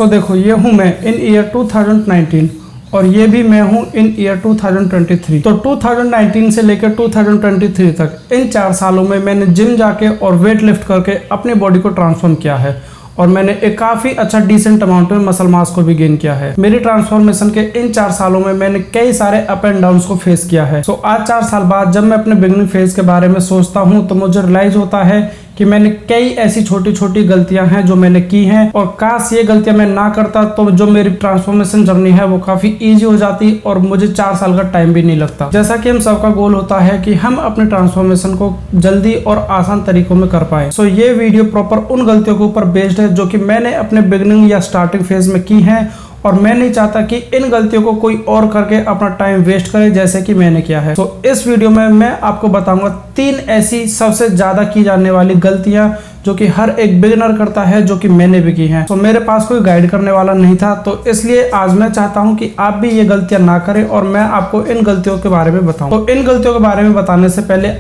देखो ये हूँ मैं इन ईयर 2019 और ये भी मैं हूँ इन ईयर 2023। तो 2019 से लेकर 2023 तक इन 4 सालों में मैंने जिम जाके और वेट लिफ्ट करके अपनी बॉडी को ट्रांसफॉर्म किया है और मैंने एक काफ़ी अच्छा डिसेंट अमाउंट में मसल मास को भी गेन किया है। मेरी ट्रांसफॉर्मेशन के इन 4 सालों में मैंने कई सारे अप एंड डाउन्स को फेस किया है। आज 4 साल बाद जब मैं अपने बिगिनिंग फेज के बारे में सोचता हूँ तो मुझे रियलाइज होता है कि मैंने कई ऐसी छोटी छोटी गलतियां हैं जो मैंने की हैं और काश ये गलतियां मैं ना करता तो जो मेरी ट्रांसफॉर्मेशन जर्नी है वो काफ़ी ईजी हो जाती और मुझे 4 साल का टाइम भी नहीं लगता। जैसा कि हम सबका गोल होता है कि हम अपने ट्रांसफॉर्मेशन को जल्दी और आसान तरीकों में कर पाए। ये वीडियो प्रॉपर उन गलतियों के ऊपर बेस्ड है जो कि मैंने अपने बिगिनिंग या स्टार्टिंग फेज में की हैं और मैं नहीं चाहता कि इन गलतियों को कोई और करके अपना टाइम वेस्ट करे जैसे कि मैंने किया है। इस वीडियो में मैं आपको बताऊंगा 3 ऐसी सबसे ज्यादा की जाने वाली गलतियां जो कि हर एक बिगिनर करता है, जो कि मैंने भी की हैं। मेरे पास कोई गाइड करने वाला नहीं था, तो इसलिए आज मैं चाहता हूं कि आप भी ये गलतियां ना करें और मैं आपको इन गलतियों के बारे में बताऊं। इन गलतियों के बारे में बताने से पहले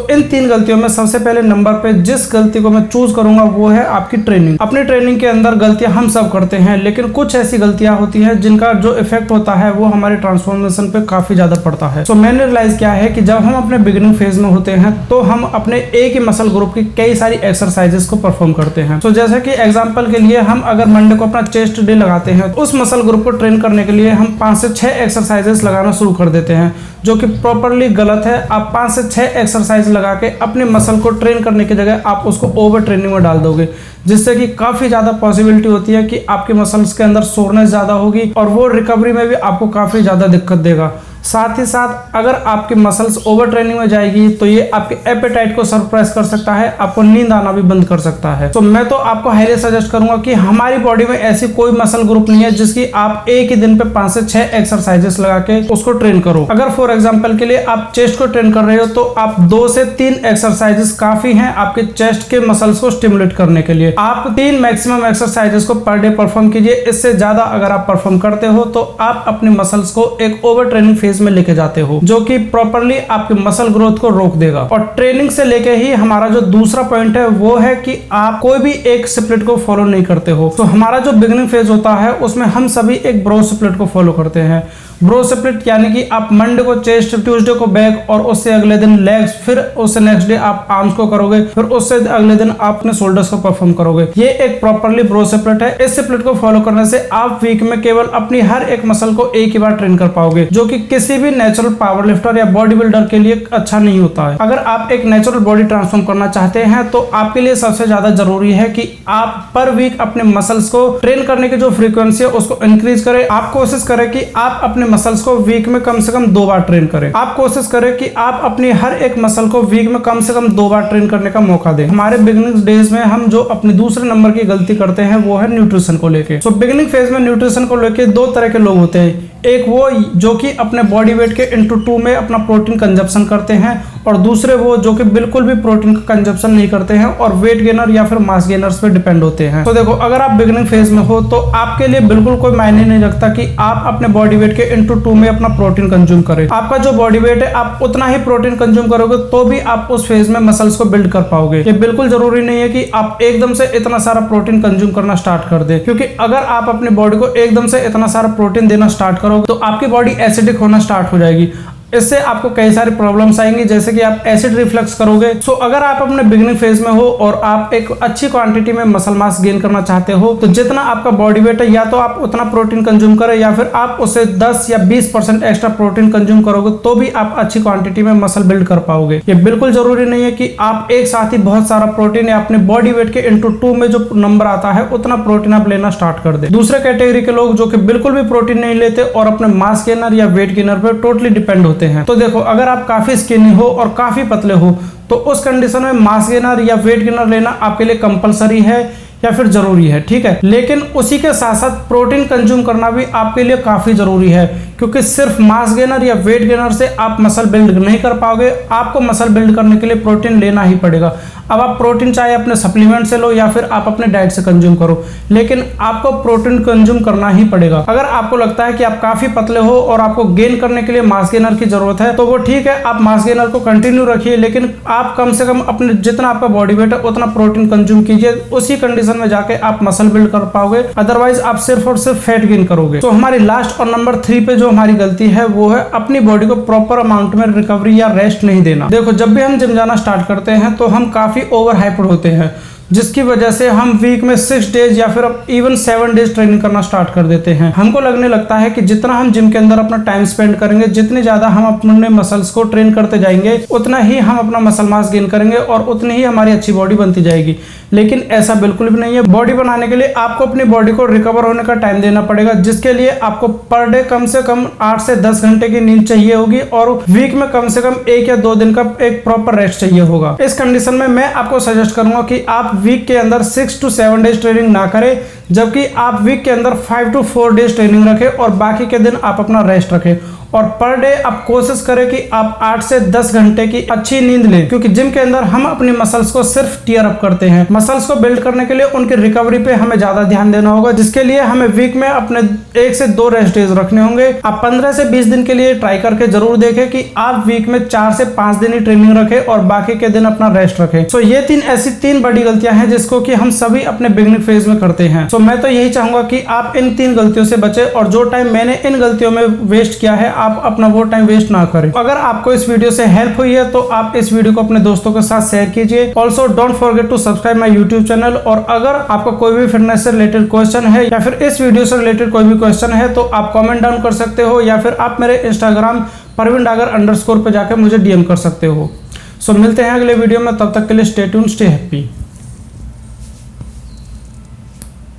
इन 3 गलतियों में सबसे पहले नंबर पे जिस गलती को मैं चूज करूंगा वो है आपकी ट्रेनिंग। अपनी ट्रेनिंग के अंदर गलतियां हम सब करते हैं, लेकिन कुछ ऐसी गलतियां होती हैं जिनका जो इफेक्ट होता है वो हमारे ट्रांसफॉर्मेशन पे काफी ज्यादा पड़ता है। मैंने रियलाइज किया है कि जब हम अपने बिगिनिंग फेज में होते हैं तो हम अपने एक ही मसल ग्रुप की कई सारी एक्सरसाइजेस को परफॉर्म करते हैं। जैसे कि एग्जाम्पल के लिए हम अगर मंडे को अपना चेस्ट डे लगाते हैं तो उस मसल ग्रुप को ट्रेन करने के लिए हम 5 से 6 एक्सरसाइजेस लगाना शुरू कर देते हैं, जो कि प्रॉपरली गलत है। आप 5 से 6 एक्सरसाइज लगा के अपने मसल को ट्रेन करने की जगह आप उसको ओवर ट्रेनिंग में डाल दोगे, जिससे कि काफी ज्यादा पॉसिबिलिटी होती है कि आपके मसल्स के अंदर सोरनेस ज्यादा होगी और वो रिकवरी में भी आपको काफी ज्यादा दिक्कत देगा। साथ ही साथ अगर आपकी मसल्स ओवर ट्रेनिंग में जाएगी तो ये आपके एपेटाइट को सरप्रेस कर सकता है, आपको नींद आना भी बंद कर सकता है। मैं तो आपको हाईली सजेस्ट करूंगा कि हमारी बॉडी में ऐसी कोई मसल ग्रुप नहीं है जिसकी आप एक ही दिन पे 5 से 6 एक्सरसाइजेस लगा के उसको ट्रेन करो। अगर फॉर एग्जांपल के लिए आप चेस्ट को ट्रेन कर रहे हो तो आप 2 से 3 एक्सरसाइजेस काफी हैं आपके चेस्ट के मसल्स को स्टिमुलेट करने के लिए। आप 3 मैक्सिमम एक्सरसाइजेस को पर डे परफॉर्म कीजिए। इससे ज्यादा अगर आप परफॉर्म करते हो तो आप अपने मसल्स को एक ओवर ट्रेनिंग फेज में लेके जाते हो, जो कि प्रॉपर्ली आपके मसल ग्रोथ को रोक देगा। और ट्रेनिंग से लेके ही हमारा जो दूसरा पॉइंट है वो है कि आप कोई भी एक स्प्लिट को फॉलो नहीं करते हो। हमारा जो बिगिनिंग फेज होता है उसमें हम सभी एक ब्रो स्प्लिट को फॉलो करते हैं। ब्रो स्प्लिट यानी कि आप मंडे को चेस्ट, ट्यूसडे को बैक और उससे अगले दिन लेग्स, फिर उससे नेक्स्ट डे आप आर्म्स को करोगे, फिर उससे अगले दिन आप अपने शोल्डर्स को परफॉर्म करोगे। ये एक प्रॉपर्ली ब्रो स्प्लिट है। इस स्प्लिट को फॉलो करने से आप वीक में केवल अपनी हर एक मसल को एक ही बार ट्रेन कर पाओगे, जो कि किसी भी नेचुरल पावर लिफ्टर या बॉडी बिल्डर के लिए अच्छा नहीं होता है। अगर आप एक नेचुरल बॉडी ट्रांसफॉर्म करना चाहते हैं तो आपके लिए सबसे ज्यादा जरूरी है कि आप पर वीक अपने मसल्स को ट्रेन करने की जो फ्रीक्वेंसी है उसको इंक्रीज करें। आप कोशिश करें कि आप अपने मसल्स को वीक में कम से कम 2 बार ट्रेन करें। आप कोशिश करें कि आप अपनी हर एक मसल को वीक में कम से कम 2 बार ट्रेन करने का मौका दें। हमारे बिगिनिंग डेज में हम जो अपने दूसरे नंबर की गलती करते हैं वो है न्यूट्रिशन को लेके। बिगिनिंग फेज में न्यूट्रिशन को लेके 2 तरह के लोग होते हैं। एक वो जो कि अपने बॉडी वेट के इंटू 2 में अपना प्रोटीन कंजप्शन करते हैं और दूसरे वो जो कि बिल्कुल भी प्रोटीन का कंजप्शन नहीं करते हैं और वेट गेनर या फिर मास गेनर्स पे डिपेंड होते हैं। देखो, अगर आप बिगिनिंग फेज में हो तो आपके लिए बिल्कुल कोई मायने नहीं रखता कि आप अपने बॉडी वेट के इंटू 2 में अपना प्रोटीन कंज्यूम करें। आपका जो बॉडी वेट है आप उतना ही प्रोटीन कंज्यूम करोगे तो भी आप उस फेज में मसल्स को बिल्ड कर पाओगे। ये बिल्कुल जरूरी नहीं है कि आप एकदम से इतना सारा प्रोटीन कंज्यूम करना स्टार्ट कर दे, क्योंकि अगर आप अपनी बॉडी को एकदम से इतना सारा प्रोटीन देना स्टार्ट करोगे तो आपकी बॉडी एसिडिक होना स्टार्ट हो जाएगी। इससे आपको कई सारी प्रॉब्लम्स आएंगी, जैसे कि आप एसिड रिफ्लक्स करोगे। अगर आप अपने बिगिनिंग फेज में हो और आप एक अच्छी क्वांटिटी में मसल मास गेन करना चाहते हो तो जितना आपका बॉडी वेट है या तो आप उतना प्रोटीन कंज्यूम करें या फिर आप उससे 10 या 20% एक्स्ट्रा प्रोटीन कंज्यूम करोगे तो भी आप अच्छी क्वांटिटी में मसल बिल्ड कर पाओगे। ये बिल्कुल जरूरी नहीं है कि आप एक साथ ही बहुत सारा प्रोटीन या अपने बॉडी वेट के इंटू 2 में जो नंबर आता है उतना प्रोटीन आप लेना स्टार्ट कर दे। दूसरे कैटेगरी के लोग जो कि बिल्कुल भी प्रोटीन नहीं लेते और अपने मास गेनर या वेट गेनर पर टोटली डिपेंड होते हैं। तो देखो, अगर आप काफी स्किनी हो और काफी पतले हो तो उस कंडीशन में मास गेनर या वेट गेनर लेना आपके लिए कंपलसरी है या फिर जरूरी है, ठीक है। लेकिन उसी के साथ साथ प्रोटीन कंज्यूम करना भी आपके लिए काफी जरूरी है, क्योंकि सिर्फ मास गेनर या वेट गेनर से आप मसल बिल्ड नहीं कर पाओगे, आपको मसल बिल्ड करने के लिए प्रोटीन लेना ही पड़ेगा। अब आप प्रोटीन चाहे अपने सप्लीमेंट से लो या फिर आप अपने डाइट से कंज्यूम करो, लेकिन आपको प्रोटीन कंज्यूम करना ही पड़ेगा। अगर आपको लगता है कि आप काफी पतले हो और आपको गेन करने के लिए मास गेनर की जरूरत है तो वो ठीक है, आप मास गेनर को कंटिन्यू रखिए, लेकिन आप कम से कम अपने जितना आपका बॉडी वेट है उतना प्रोटीन कंज्यूम कीजिए। उसी कंडीशन में जाके आप मसल बिल्ड कर पाओगे, अदरवाइज आप सिर्फ और सिर्फ फैट गेन करोगे। तो हमारी लास्ट और नंबर 3 पे जो हमारी गलती है वो है अपनी बॉडी को प्रॉपर अमाउंट में रिकवरी या रेस्ट नहीं देना। देखो, जब भी हम जिम जाना स्टार्ट करते हैं तो हम काफी ओवर हाइप्ड होते हैं, जिसकी वजह से हम वीक में 6 डेज या फिर इवन 7 डेज ट्रेनिंग करना स्टार्ट कर देते हैं। हमको लगने लगता है कि जितना हम जिम के अंदर अपना टाइम स्पेंड करेंगे, जितनी ज्यादा हम अपने मसल्स को ट्रेन करते जाएंगे, उतना ही हम अपना मसल मास गेन करेंगे और उतनी ही हमारी अच्छी बॉडी बनती जाएगी। लेकिन ऐसा बिल्कुल भी नहीं है। बॉडी बनाने के लिए आपको अपनी बॉडी को रिकवर होने का टाइम देना पड़ेगा, जिसके लिए आपको पर डे कम से कम 8 से 10 घंटे की नींद चाहिए होगी और वीक में कम से कम 1 या 2 दिन का एक प्रॉपर रेस्ट चाहिए होगा। इस कंडीशन में मैं आपको सजेस्ट करूंगा कि आप वीक के अंदर 6 to 7 डेज ट्रेनिंग ना करें, जबकि आप वीक के अंदर 5 to 4 डेज ट्रेनिंग रखें और बाकी के दिन आप अपना रेस्ट रखें। और पर डे आप कोशिश करें कि आप 8 से 10 घंटे की अच्छी नींद लें, क्योंकि जिम के अंदर हम अपनी मसल्स को सिर्फ टीयर अप करते हैं। मसल्स को बिल्ड करने के लिए उनकी रिकवरी पे हमें ज्यादा ध्यान देना होगा, जिसके लिए हमें वीक में अपने 1 से 2 रेस्ट डेज रखने होंगे। आप 15 से 20 दिन के लिए ट्राई करके जरूर देखें कि आप वीक में 4 से 5 दिन ही ट्रेनिंग रखें और बाकी के दिन अपना रेस्ट रखें। सो ये ऐसी 3 बड़ी गलतियां हैं जिसको कि हम सभी अपने बिगिनिंग फेज में करते हैं। सो मैं तो यही चाहूंगा कि आप इन 3 गलतियों से बचे और जो टाइम मैंने इन गलतियों में वेस्ट किया है आप अपना वो टाइम वेस्ट ना करें। अगर आपको इस वीडियो से हेल्प हुई है तो आप इस वीडियो को अपने दोस्तों के साथ शेयर कीजिए। Also don't forget to subscribe my YouTube channel. और अगर आपको कोई भी फिटनेस से रिलेटेड क्वेश्चन है या फिर इस वीडियो से रिलेटेड कोई भी क्वेश्चन है तो आप कमेंट डाउन कर सकते हो या फिर आप मेरे इंस्टाग्राम परवीन___ पे जाकर मुझे DM कर सकते हो। सो मिलते हैं अगले वीडियो में, तब तक के लिए स्टे ट्यून्ड, स्टे हैप्पी।